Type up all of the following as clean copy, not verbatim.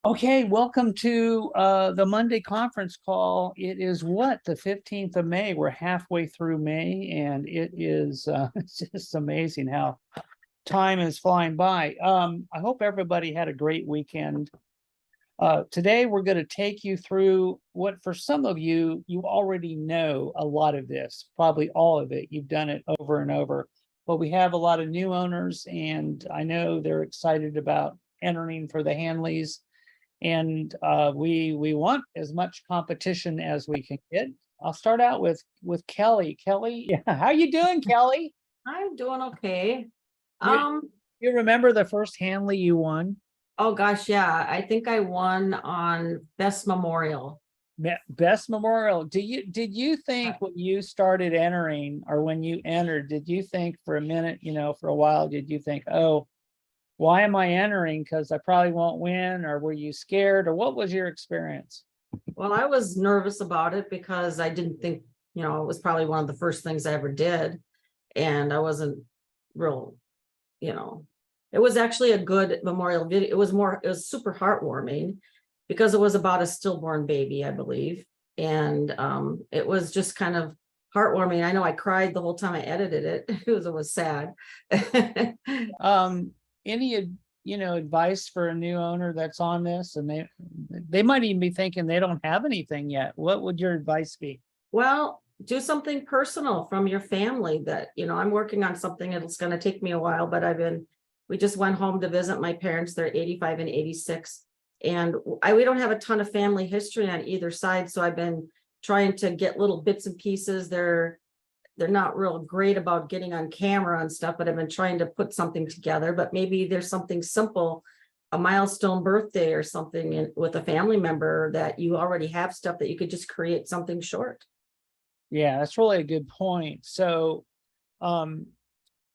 Okay, welcome to the Monday conference call. It is the 15th of May. We're halfway through May, and it is it's just amazing how time is flying by. I hope everybody had a great weekend. Today, we're going to take you through what, for some of you, you already know a lot of this, probably all of it. You've done it over and over. But we have a lot of new owners, and I know they're excited about entering for the Hanleys. And we want as much competition as we can get. I'll start out with Kelly. Kelly, yeah, how you doing, Kelly? I'm doing okay. You remember the first Hanley you won? Oh gosh, yeah. I think I won on Best Memorial. Best Memorial. Did you think when you started entering, or when you entered, did you think for a minute, for a while, did you think, oh, why am I entering? Because I probably won't win, or were you scared, or what was your experience? Well, I was nervous about it because I didn't think, it was probably one of the first things I ever did. And I wasn't real, it was actually a good memorial video. It was super heartwarming because it was about a stillborn baby, I believe. And it was just kind of heartwarming. I know I cried the whole time I edited it. It was sad. Any advice for a new owner that's on this, and they might even be thinking they don't have anything yet? What would your advice be? Well, do something personal from your family that, I'm working on something. It's going to take me a while, but we just went home to visit my parents. They're 85 and 86. And we don't have a ton of family history on either side. So I've been trying to get little bits and pieces. They're not real great about getting on camera and stuff, but I've been trying to put something together. But maybe there's something simple, a milestone birthday or something with a family member that you already have stuff that you could just create something short. Yeah, that's really a good point. So,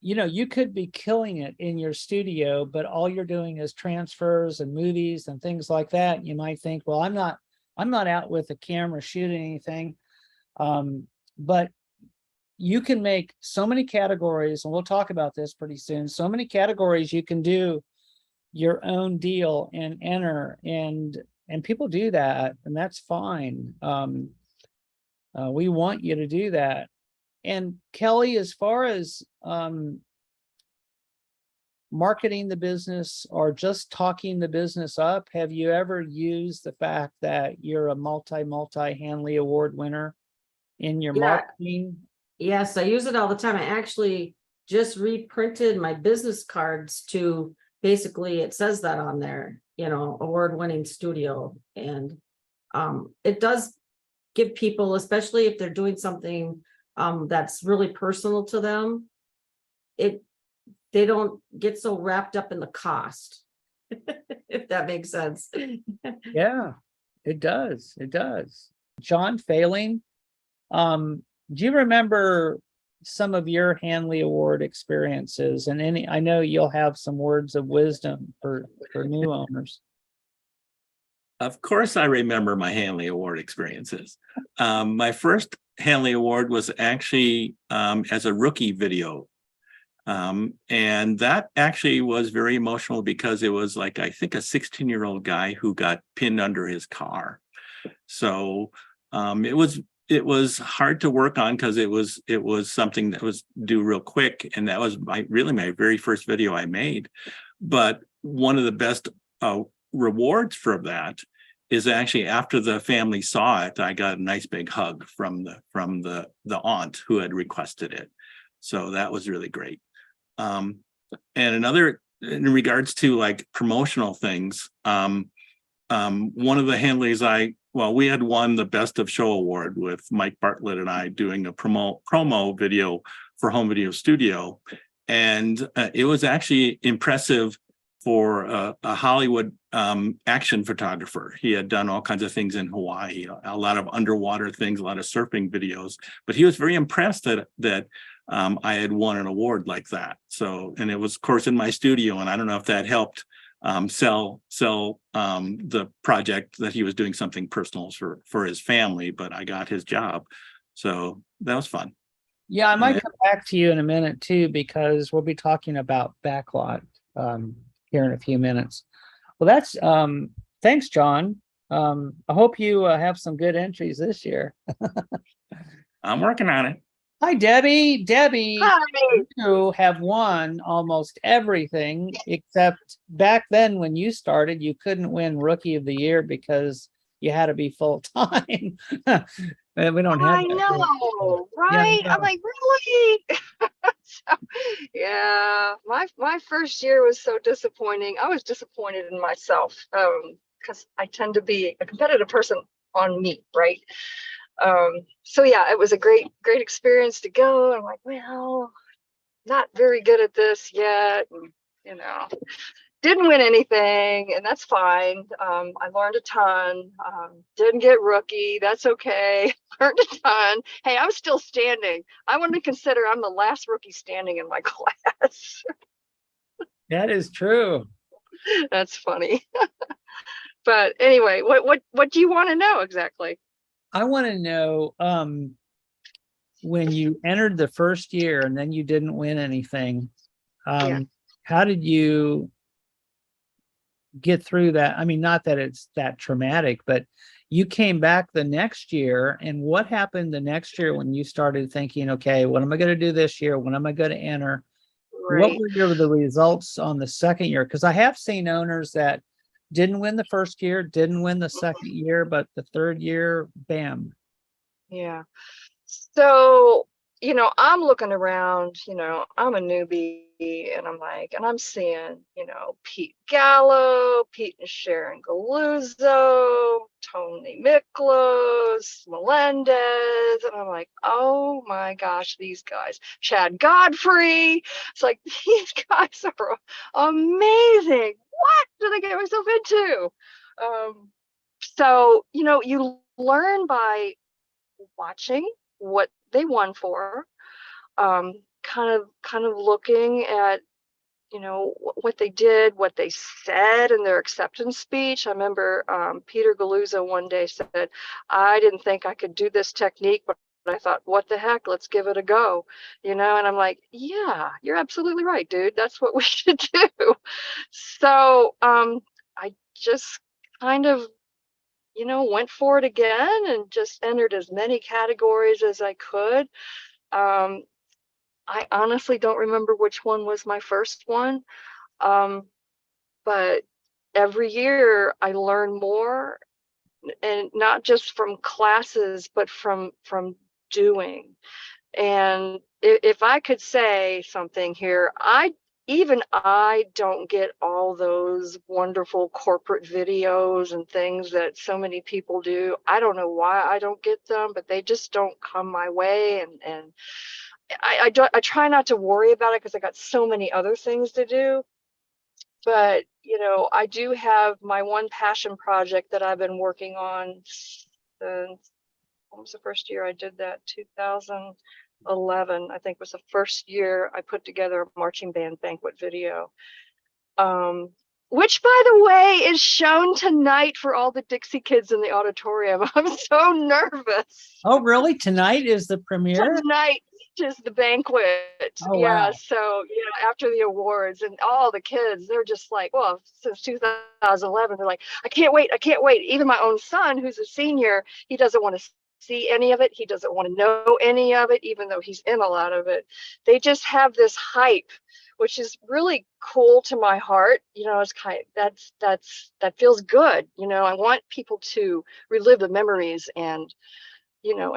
you could be killing it in your studio, but all you're doing is transfers and movies and things like that. You might think, well, I'm not out with a camera shooting anything. But you can make so many categories, and we'll talk about this pretty soon. So many categories you can do your own deal and enter, and people do that, and that's fine. We want you to do that. And Kelly, as far as marketing the business or just talking the business up, have you ever used the fact that you're a multi Hanley Award winner in your marketing? Yes, I use it all the time. I actually just reprinted my business cards to basically, it says that on there, award-winning studio. And it does give people, especially if they're doing something that's really personal to them, they don't get so wrapped up in the cost, if that makes sense. Yeah, it does. It does. John Failing, do you remember some of your Hanley Award experiences? And I know you'll have some words of wisdom for new owners. Of course, I remember my Hanley Award experiences. My first Hanley Award was actually as a rookie video. And that actually was very emotional because it was like, I think, a 16-year-old guy who got pinned under his car. So it was hard to work on because it was something that was due real quick. And that was my very first video I made. But one of the best rewards for that is actually after the family saw it, I got a nice big hug from the aunt who had requested it. So that was really great. And another, in regards to like promotional things, one of the Hanleys we had won the Best of Show Award with Mike Bartlett and I doing a promo video for Home Video Studio. And it was actually impressive for a Hollywood action photographer. He had done all kinds of things in Hawaii, a lot of underwater things, a lot of surfing videos, but he was very impressed that I had won an award like that. So, and it was, of course, in my studio, and I don't know if that helped sell the project, that he was doing something personal for his family, but I got his job. So that was fun. Yeah, I might come back to you in a minute too, because we'll be talking about backlot here in a few minutes. Well, Thanks, John. I hope you have some good entries this year. I'm working on it. Hi, Debbie. Debbie, Hi. you have won almost everything except back then when you started, you couldn't win Rookie of the Year because you had to be full time. We don't have I that. know, Yeah, I right? I'm know. like, really? So, yeah, my first year was so disappointing. I was disappointed in myself, because I tend to be a competitive person on me, right? So yeah, it was a great experience to go. I'm like, well, not very good at this yet, and, you know. Didn't win anything, and that's fine. I learned a ton. Didn't get rookie. That's okay. Learned a ton. Hey, I'm still standing. I want to consider I'm the last rookie standing in my class. That is true. That's funny. But anyway, what do you want to know exactly? I want to know when you entered the first year and then you didn't win anything, Yeah. how did you get through that? I mean, not that it's that traumatic, but you came back the next year, and what happened the next year when you started thinking, okay, what am I going to do this year? When am I going to enter? What Right. were the results on the second year? Because I have seen owners that didn't win the first year, didn't win the second year, but the third year, bam. Yeah. So, I'm looking around, I'm a newbie, and I'm like, and I'm seeing, Pete Gallo, Pete and Sharon Galuzzo, Tony Miklos, Melendez, and I'm like, oh my gosh, these guys, Chad Godfrey. It's like, these guys are amazing. What did I get myself into? So, you learn by watching what they won for, kind of looking at what they did, what they said in their acceptance speech. I remember Peter Galuzzo one day said, I didn't think I could do this technique, but I thought, what the heck, let's give it a go, and I'm like, yeah, you're absolutely right, dude, that's what we should do. So I just kind of went for it again and just entered as many categories as I could. I honestly don't remember which one was my first one. But every year I learn more, and not just from classes, but from doing. And if I could say something here, even I don't get all those wonderful corporate videos and things that so many people do. I don't know why I don't get them, but they just don't come my way. And I try not to worry about it because I got so many other things to do. But, I do have my one passion project that I've been working on since, what was the first year I did that? 2011, I think, was the first year I put together a marching band banquet video. Which, by the way, is shown tonight for all the Dixie kids in the auditorium. I'm so nervous. Oh, really? Tonight is the premiere? Tonight is the banquet. Oh, Yeah. wow. So, after the awards, and all the kids, they're just like, well, since 2011, they're like, I can't wait. I can't wait. Even my own son, who's a senior, he doesn't want to see any of it. He doesn't want to know any of it, even though he's in a lot of it. They just have this hype, which is really cool to my heart. It's that feels good. I want people to relive the memories and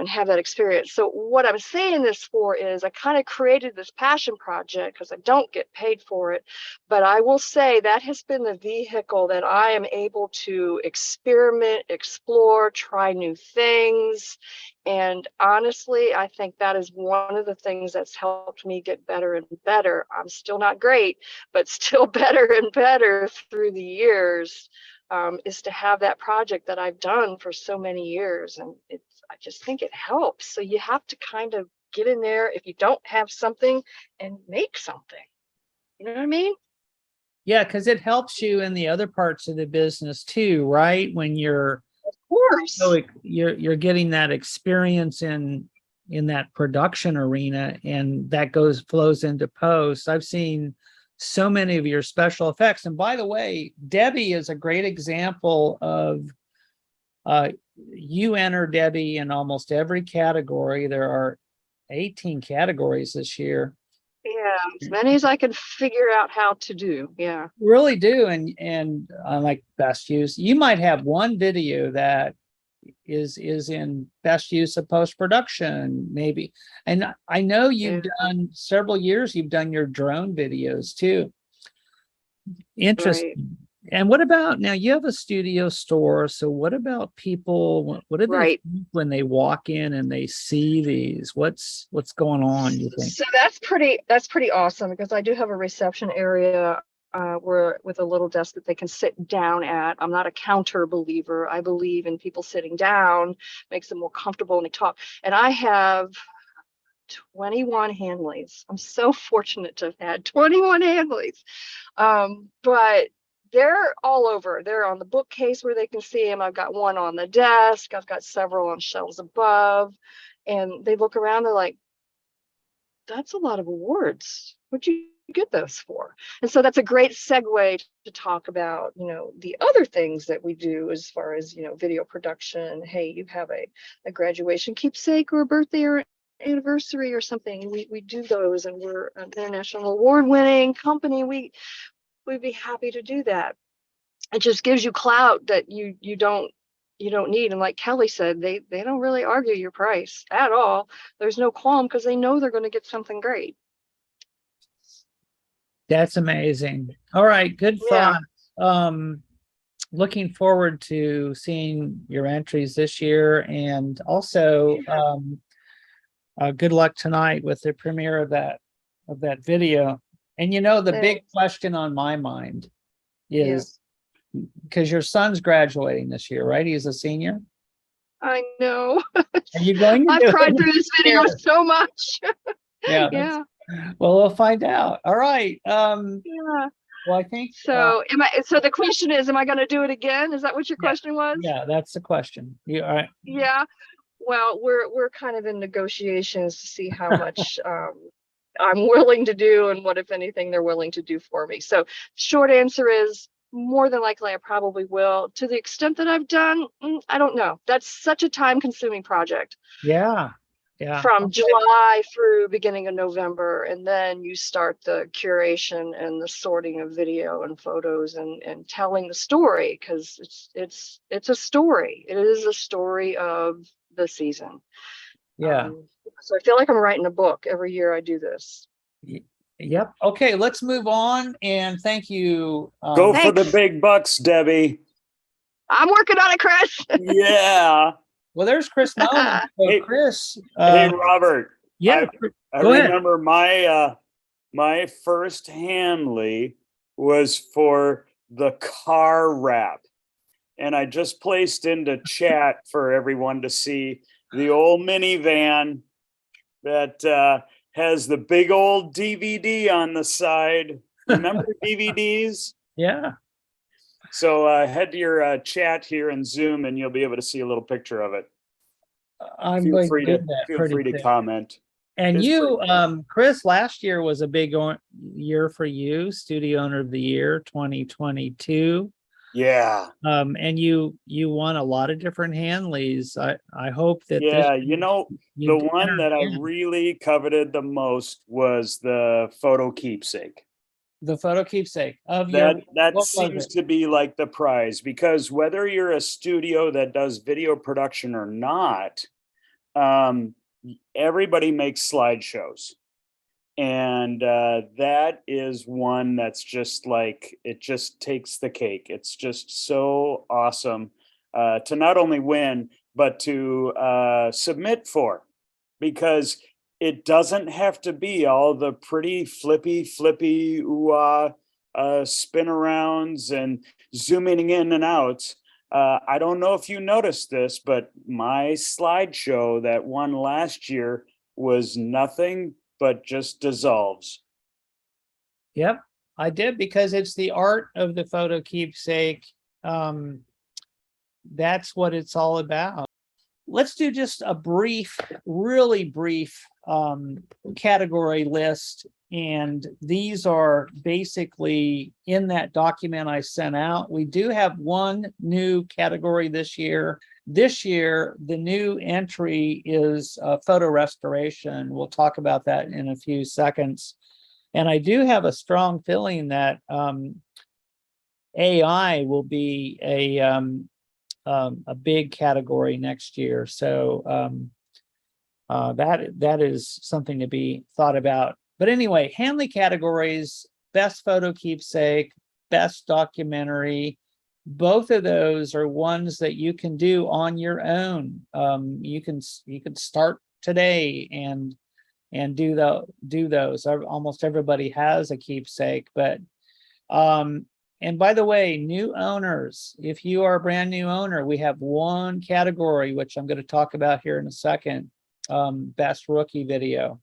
have that experience. So what I'm saying this for is I kind of created this passion project because I don't get paid for it, but I will say that has been the vehicle that I am able to experiment, explore, try new things. And honestly, I think that is one of the things that's helped me get better and better. I'm still not great, but still better and better through the years. Is to have that project that I've done for so many years. And I just think it helps. So you have to kind of get in there if you don't have something and make something. You know what I mean? Yeah, because it helps you in the other parts of the business too, right? When you're Of course. you're getting that experience in that production arena, and that flows into post. I've seen so many of your special effects. And by the way, Debbie is a great example of you enter, Debbie, in almost every category. There are 18 categories this year. Yeah, as many as I can figure out how to do. Yeah. Really do. And like best use, you might have one video that is in best use of post-production, maybe. And I know you've done several years, you've done your drone videos too. Interesting. Right. And what about now? You have a studio store, so what about people? What do they think when they walk in and they see these? What's going on, you think? So that's pretty awesome, because I do have a reception area where with a little desk that they can sit down at. I'm not a counter believer. I believe in people sitting down, makes them more comfortable when they talk. And I have 21 Hanleys. I'm so fortunate to have had 21 Hanleys. But they're all over. They're on the bookcase where they can see them. I've got one on the desk. I've got several on shelves above. And they look around, they're like, that's a lot of awards. What'd you get those for? And so that's a great segue to talk about, the other things that we do as far as, video production. Hey, you have a graduation keepsake or a birthday or anniversary or something. We do those, and we're an international award winning company. We'd be happy to do that. It just gives you clout that you don't need. And like Kelly said, they don't really argue your price at all. There's no qualm, because they know they're going to get something great. That's amazing. All right, good thought. Looking forward to seeing your entries this year, and also good luck tonight with the premiere of that video. And the big question on my mind is, because your son's graduating this year, right? He's a senior. I know. Are you going to I've cried through this video so much. Yeah. Well, we'll find out. All right. Yeah. Well, I think so. So the question is, am I going to do it again? Is that what your question was? Yeah, that's the question. You all right? Yeah. Well, we're kind of in negotiations to see how much I'm willing to do, and what, if anything, they're willing to do for me. So short answer is, more than likely I probably will. To the extent that I've done, I don't know. That's such a time-consuming project. Yeah. From July through beginning of November, and then you start the curation and the sorting of video and photos and telling the story, because it's a story. It is a story of the season. Yeah. So I feel like I'm writing a book every year I do this. Yep. Okay, let's move on. And thank you. Go for the big bucks, Debbie. I'm working on it, Chris. Yeah. Well, there's Chris Mellon. So Hey, Chris. Hey, Robert. Yeah. I Go ahead. remember my first Hanley was for the car wrap. And I just placed into chat for everyone to see the old minivan that has the big old DVD on the side. Remember DVDs? Yeah. So head to your chat here in Zoom, and you'll be able to see a little picture of it. I'm Feel going free to to do that feel pretty free to soon. comment. And It's you, pretty cool. Chris, last year was a big year for you, Studio Owner of the Year 2022. Yeah. And you won a lot of different Hanleys. I hope that Yeah, this the one that I really coveted the most was the photo keepsake. The photo keepsake of That what seems was it? to be like the prize, because whether you're a studio that does video production or not, everybody makes slideshows. And that is one that's just like, it just takes the cake. It's just so awesome to not only win, but to submit for, because it doesn't have to be all the pretty flippy spin arounds and zooming in and out. I don't know if you noticed this, but my slideshow that won last year was nothing but just dissolves. Yep, I did, because it's the art of the photo keepsake. That's what it's all about. Let's do just a brief, really brief category list. And these are basically in that document I sent out. We do have one new category this year. This year, the new entry is photo restoration. We'll talk about that in a few seconds. And I do have a strong feeling that AI will be a big category next year. So that is something to be thought about. But anyway, Hanley categories: best photo keepsake, best documentary. Both of those are ones that you can do on your own. You can start today and do those. Almost everybody has a keepsake, but and by the way, new owners, if you are a brand new owner, we have one category, which I'm going to talk about here in a second, best rookie video.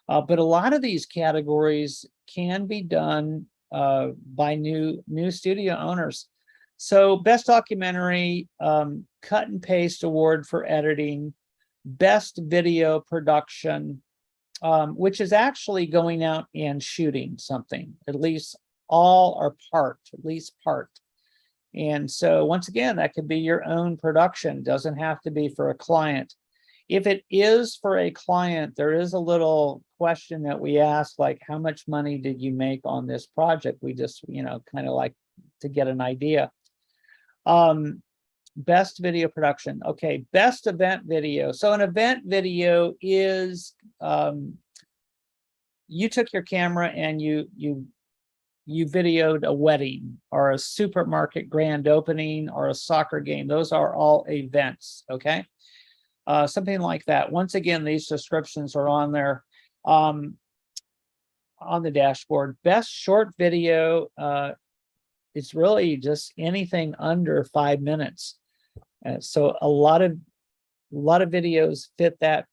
But a lot of these categories can be done by new studio owners. So best documentary, cut and paste award for editing, best video production, which is actually going out and shooting something, at least all or part, at least part. And so once again, that could be your own production, doesn't have to be for a client. If it is for a client, there is a little question that we ask, like, how much money did you make on this project? We just, kind of like to get an idea. Best video production. Okay, best event video. So an event video is you took your camera and you videoed a wedding or a supermarket grand opening or a soccer game. Those are all events, okay? Something like that. Once again, these descriptions are on there on the dashboard. Best short video, it's really just anything under 5 minutes. So a lot of videos fit that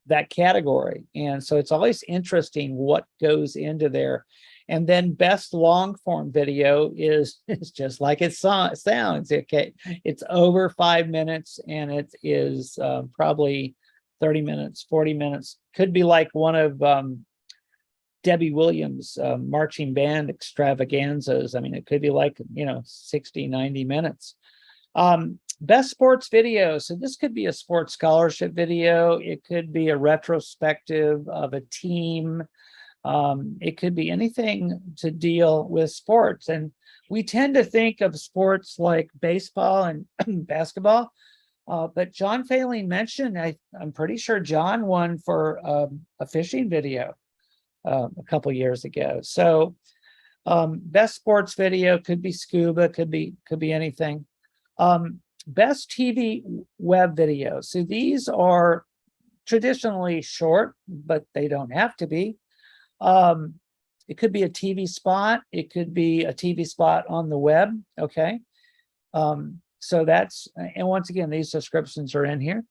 that category, and so it's always interesting what goes into there. And then best long form video is just like it sounds. Okay, it's over 5 minutes, and it is probably 30 minutes, 40 minutes. Could be like one of Debbie Williams' marching band extravaganzas. I mean, it could be like 60, 90 minutes. Best sports video. So this could be a sports scholarship video. It could be a retrospective of a team. It could be anything to deal with sports. And we tend to think of sports like baseball and basketball. But John Failing mentioned, I'm pretty sure John won for a fishing video a couple years ago. So best sports video could be scuba, could be anything. Best TV web video. So these are traditionally short, but they don't have to be. It could be a TV spot. It could be a TV spot on the web. Okay. So that's, and once again, these descriptions are in here.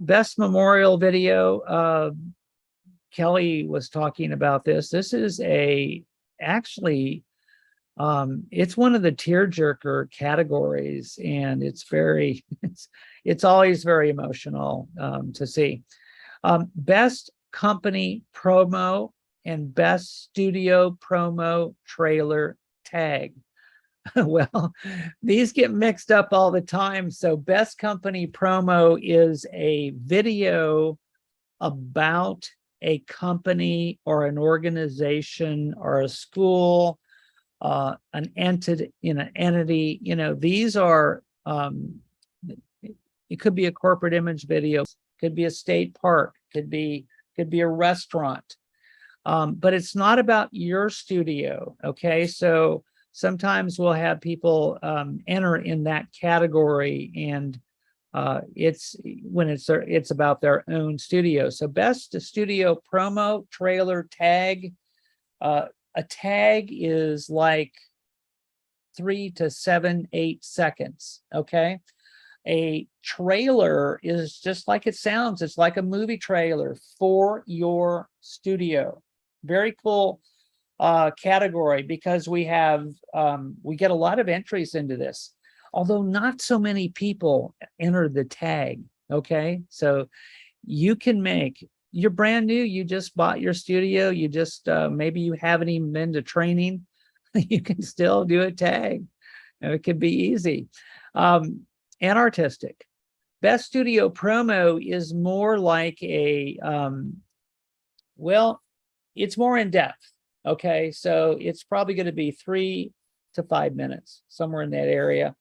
Best memorial video. Kelly was talking about this. This is actually, it's one of the tearjerker categories, and it's always very emotional to see. Best company promo and best studio promo trailer tag. Well, these get mixed up all the time. So best company promo is a video about a company or an organization or a school, an entity, these are, it could be a corporate image video, could be a state park, could be a restaurant. But it's not about your studio. Okay. So sometimes we'll have people enter in that category, and it's about their own studio. So best studio promo trailer tag. A tag is like 3 to 7, 8 seconds. Okay. A trailer is just like it sounds. It's like a movie trailer for your studio. Very cool category, because we get a lot of entries into this, although not so many people enter the tag. Okay. So you can make you're brand new, you just bought your studio, you just maybe you haven't even been to training, you can still do a tag. It could be easy. And artistic. Best studio promo is more like a well, it's more in depth. Okay, so it's probably going to be 3 to 5 minutes, somewhere in that area.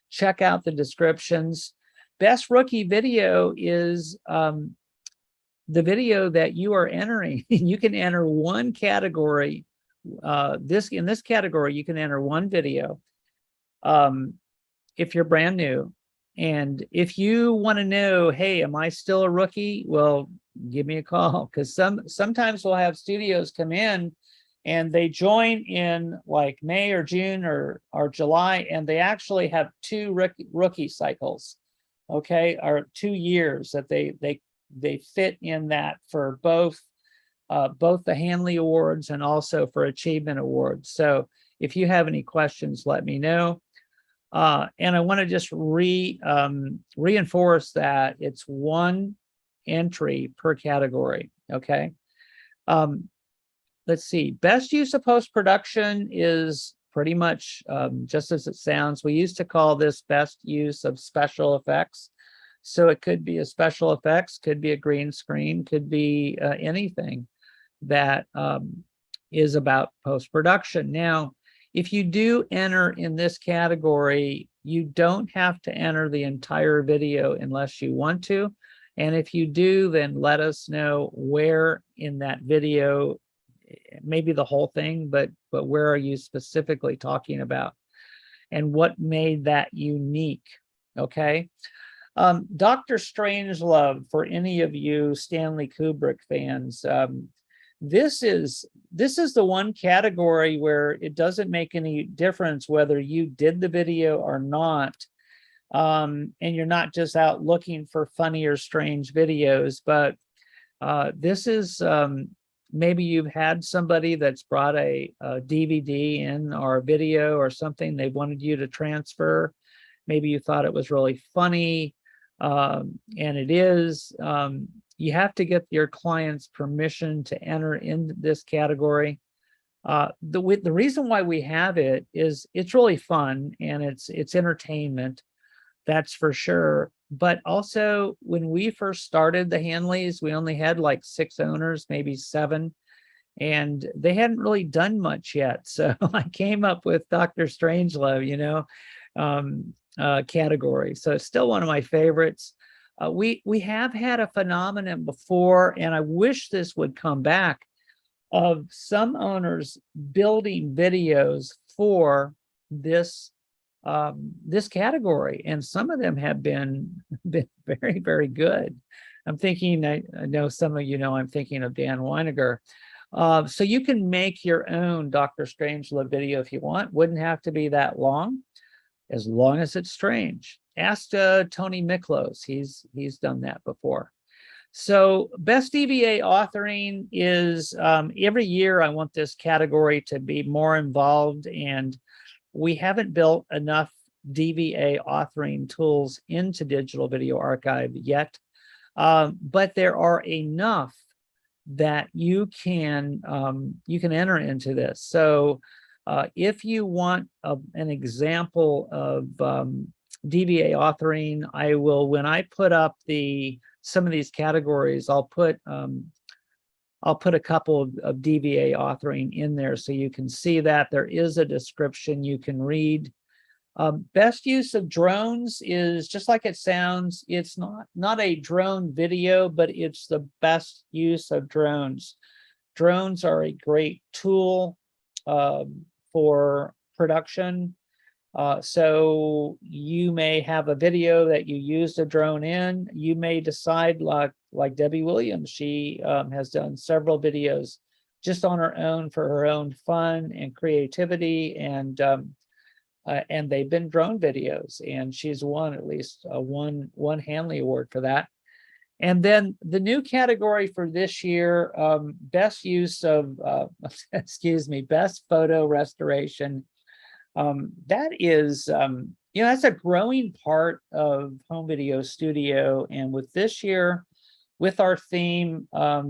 Check out the descriptions. Best rookie video is the video that you are entering. You can enter one category. In this category, you can enter one video if you're brand new. And if you want to know, hey, am I still a rookie? Well, give me a call, because sometimes we'll have studios come in and they join in like May or June or July, and they actually have 2 rookie cycles, okay, or 2 years that they fit in that for both the Hanley Awards and also for Achievement Awards. So if you have any questions, let me know. And I want to just reinforce that it's 1 entry per category. Okay. Let's see. Best use of post-production is pretty much just as it sounds. We used to call this best use of special effects. So it could be a special effects, could be a green screen, could be anything that is about post-production. Now, if you do enter in this category, you don't have to enter the entire video unless you want to. And if you do, then let us know where in that video, maybe the whole thing, but where are you specifically talking about and what made that unique? Okay. Dr. Strangelove, for any of you Stanley Kubrick fans, this is the one category where it doesn't make any difference whether you did the video or not. And you're not just out looking for funny or strange videos, but this is maybe you've had somebody that's brought a DVD in or a video or something they wanted you to transfer. Maybe you thought it was really funny, and it is. You have to get your client's permission to enter in this category. The reason why we have it is it's really fun and it's entertainment, that's for sure. But also, when we first started the Hanleys, we only had like 6 owners, maybe 7, and they hadn't really done much yet. So I came up with Dr. Strangelove, category. So it's still one of my favorites. We have had a phenomenon before, and I wish this would come back, of some owners building videos for this this category, and some of them have been very, very good. I'm thinking, I know some of you know, I'm thinking of Dan Weiniger. So you can make your own Dr. Strangelove video if you want. Wouldn't have to be that long as it's strange. Ask Tony Miklos. He's done that before. So best DVA authoring is every year I want this category to be more involved, and we haven't built enough DVA authoring tools into Digital Video Archive yet, but there are enough that you can enter into this. So if you want an example of DVA authoring, I will, when I put up some of these categories, I'll put a couple of DVA authoring in there so you can see that there is a description you can read. Best use of drones is just like it sounds. It's not a drone video, but it's the best use of drones. Drones are a great tool for production. So you may have a video that you used a drone in. You may decide, like Debbie Williams, she has done several videos just on her own for her own fun and creativity, and they've been drone videos, and she's won at least one Hanley Award for that. And then the new category for this year, best use of, best photo restoration. That is, that's a growing part of home video studio. And with this year, with our theme of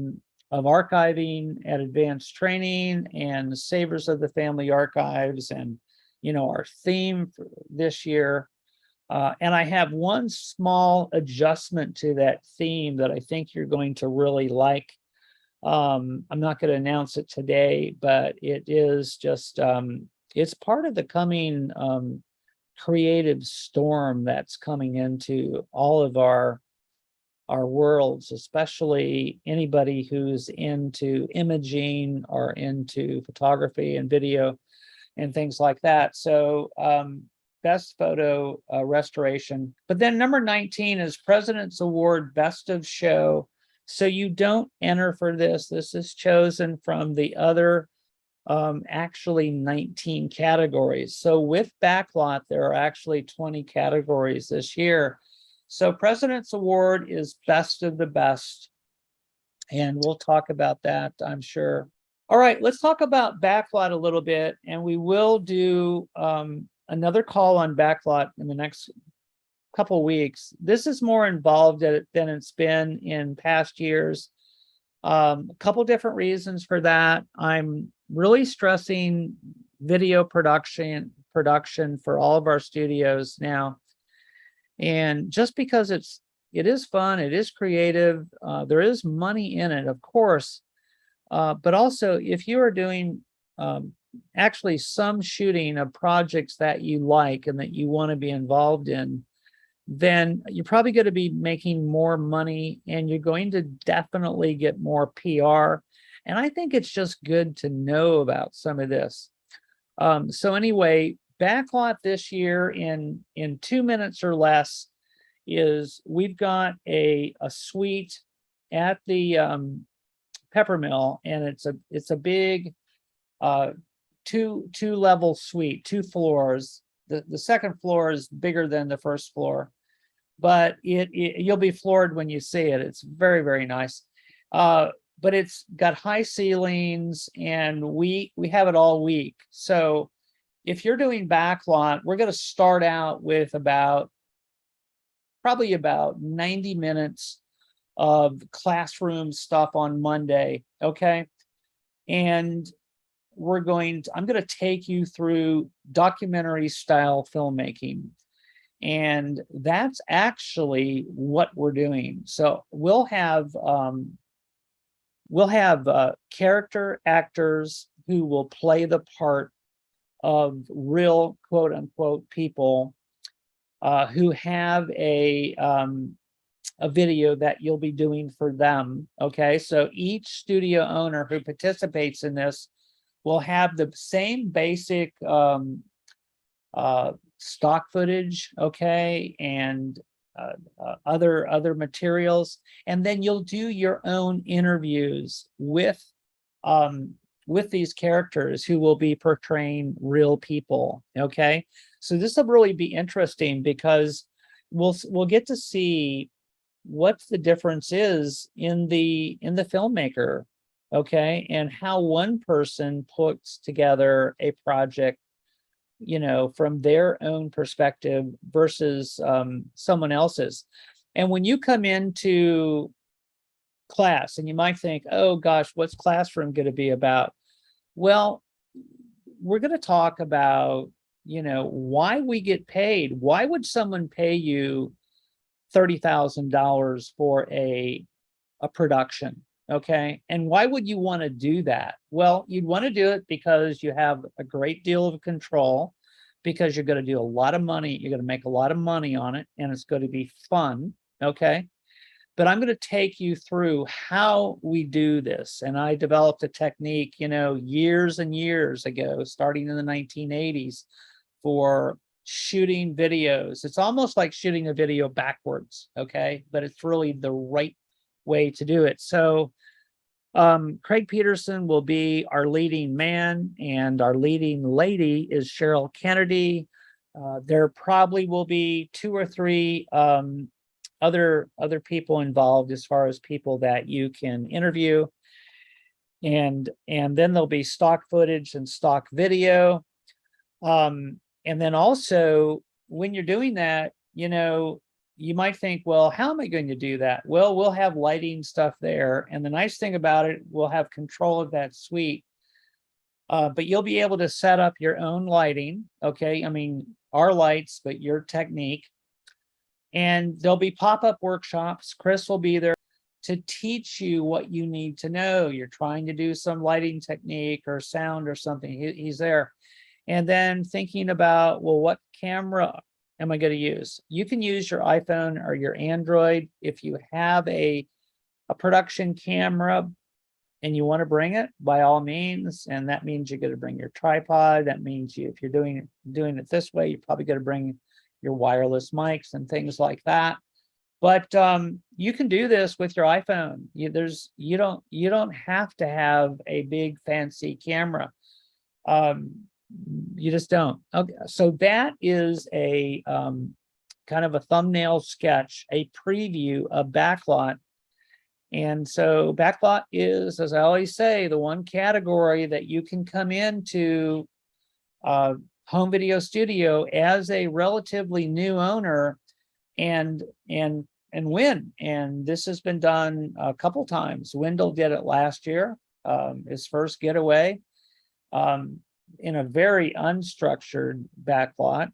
archiving and advanced training and savers of the family archives, and our theme for this year. And I have one small adjustment to that theme that I think you're going to really like. I'm not going to announce it today, but it is just it's part of the coming creative storm that's coming into all of our worlds, especially anybody who's into imaging or into photography and video and things like that. So best photo restoration. But then number 19 is President's Award Best of Show. So you don't enter for this. This is chosen from the other actually 19 categories. So with Backlot, there are actually 20 categories this year. So President's Award is best of the best. And we'll talk about that, I'm sure. All right, let's talk about Backlot a little bit. And we will do another call on Backlot in the next couple of weeks. This is more involved than it's been in past years. A couple different reasons for that. I'm really stressing video production for all of our studios now. And just because it is fun, it is creative, there is money in it, of course. But also, if you are doing actually some shooting of projects that you like and that you want to be involved in, then you're probably going to be making more money, and you're going to definitely get more PR. And I think it's just good to know about some of this. So anyway, Backlot this year in 2 minutes or less is we've got a suite at the Peppermill, and it's a big two level suite, 2 floors. The second floor is bigger than the first floor, but you'll be floored when you see it. It's very, very nice. But it's got high ceilings, and we have it all week. So if you're doing Backlot, we're going to start out with probably about 90 minutes of classroom stuff on Monday. Okay. And I'm going to take you through documentary style filmmaking. And that's actually what we're doing. So we'll have character actors who will play the part of real quote unquote people who have a video that you'll be doing for them. Okay, so each studio owner who participates in this will have the same basic stock footage, okay, and other materials, and then you'll do your own interviews with these characters who will be portraying real people. Okay, so this will really be interesting because we'll get to see what the difference is in the filmmaker, okay, and how one person puts together a project, from their own perspective versus someone else's. And when you come into class, and you might think, oh gosh, what's classroom going to be about? Well, we're going to talk about, why we get paid. Why would someone pay you $30,000 for a production? Okay. And why would you want to do that? Well, you'd want to do it because you have a great deal of control, because you're going to do a lot of money. You're going to make a lot of money on it, and it's going to be fun. Okay. But I'm going to take you through how we do this. And I developed a technique, years and years ago, starting in the 1980s, for shooting videos. It's almost like shooting a video backwards. Okay. But it's really the right way to do it. So Craig Peterson will be our leading man, and our leading lady is Cheryl Kennedy. There probably will be 2 or 3 other people involved, as far as people that you can interview, and then there'll be stock footage and stock video, and then also when you're doing that, you might think, well, how am I going to do that? Well, we'll have lighting stuff there. And the nice thing about it, we'll have control of that suite. But you'll be able to set up your own lighting. Okay. I mean, our lights, but your technique. And there'll be pop-up workshops. Chris will be there to teach you what you need to know. You're trying to do some lighting technique or sound or something. He's there. And then thinking about, well, what camera am I going to use? You can use your iPhone or your Android. If you have a production camera and you want to bring it, by all means. And that means you're going to bring your tripod. That means if you're doing it this way, you're probably going to bring your wireless mics and things like that. But you can do this with your iPhone. You don't have to have a big fancy camera. You just don't. Okay, so that is a kind of a thumbnail sketch, a preview of Backlot. And so Backlot is, as I always say, the one category that you can come into home video studio as a relatively new owner and win. And this has been done a couple times. Wendell did it last year, his first getaway. In a very unstructured backlot,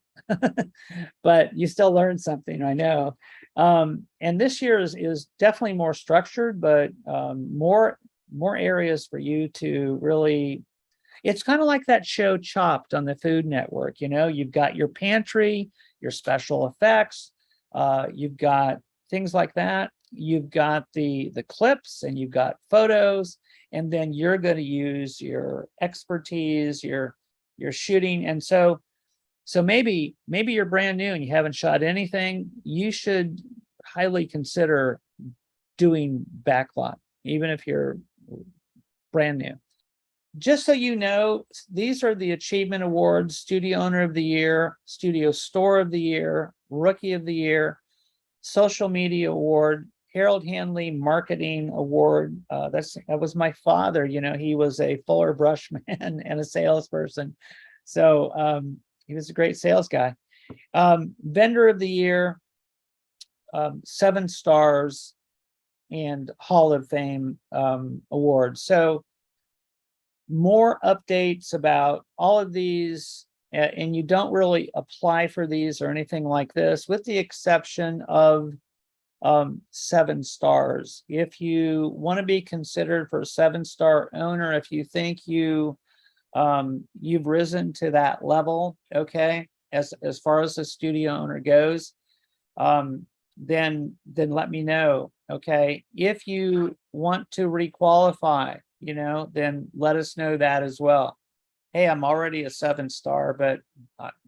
but you still learn something, I know. And this year is definitely more structured, but more areas for you to really, it's kind of like that show Chopped on the Food Network. You've got your pantry, your special effects, you've got things like that. You've got the clips and you've got photos. And then you're going to use your expertise, your shooting. And so maybe you're brand new and you haven't shot anything. You should highly consider doing Backlot, even if you're brand new. Just so you know, these are the Achievement Awards: Studio Owner of the Year, Studio Store of the Year, Rookie of the Year, Social Media Award, Harold Hanley Marketing Award. That was my father. He was a Fuller brushman and a salesperson. So he was a great sales guy. Vendor of the Year, 7 stars, and Hall of Fame awards. So more updates about all of these, and you don't really apply for these or anything like this, with the exception of 7 stars. If you want to be considered for a 7-star owner, if you think you've risen to that level, okay, as far as the studio owner goes, then let me know. Okay, if you want to requalify, then let us know that as well. Hey, I'm already a 7-star, but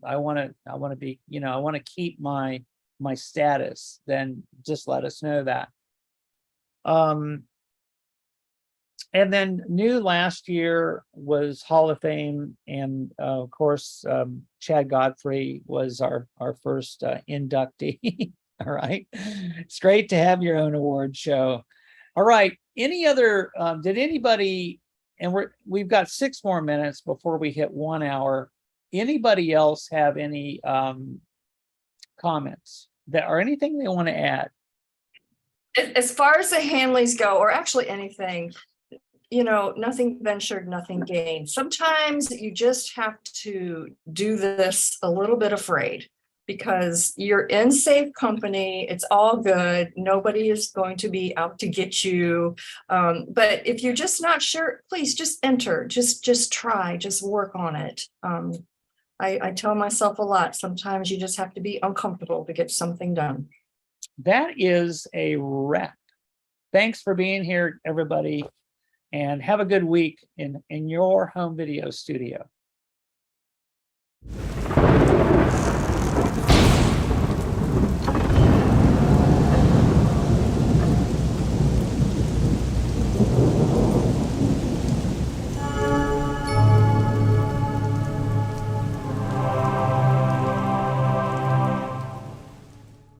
I want to be, I want to keep my status. Then just let us know that. And then new last year was Hall of Fame, and of course Chad Godfrey was our first inductee. All right, it's great to have your own award show. All right, any other did anybody, and we've got 6 more minutes before we hit 1 hour. Anybody else have any comments or anything they want to add? As far as the Hanleys go, or actually anything, nothing ventured, nothing gained. Sometimes you just have to do this a little bit afraid, because you're in safe company. It's all good. Nobody is going to be out to get you. But if you're just not sure, please just enter, just try, just work on it. I tell myself a lot, sometimes you just have to be uncomfortable to get something done. That is a wrap. Thanks for being here, everybody, and have a good week in your home video studio.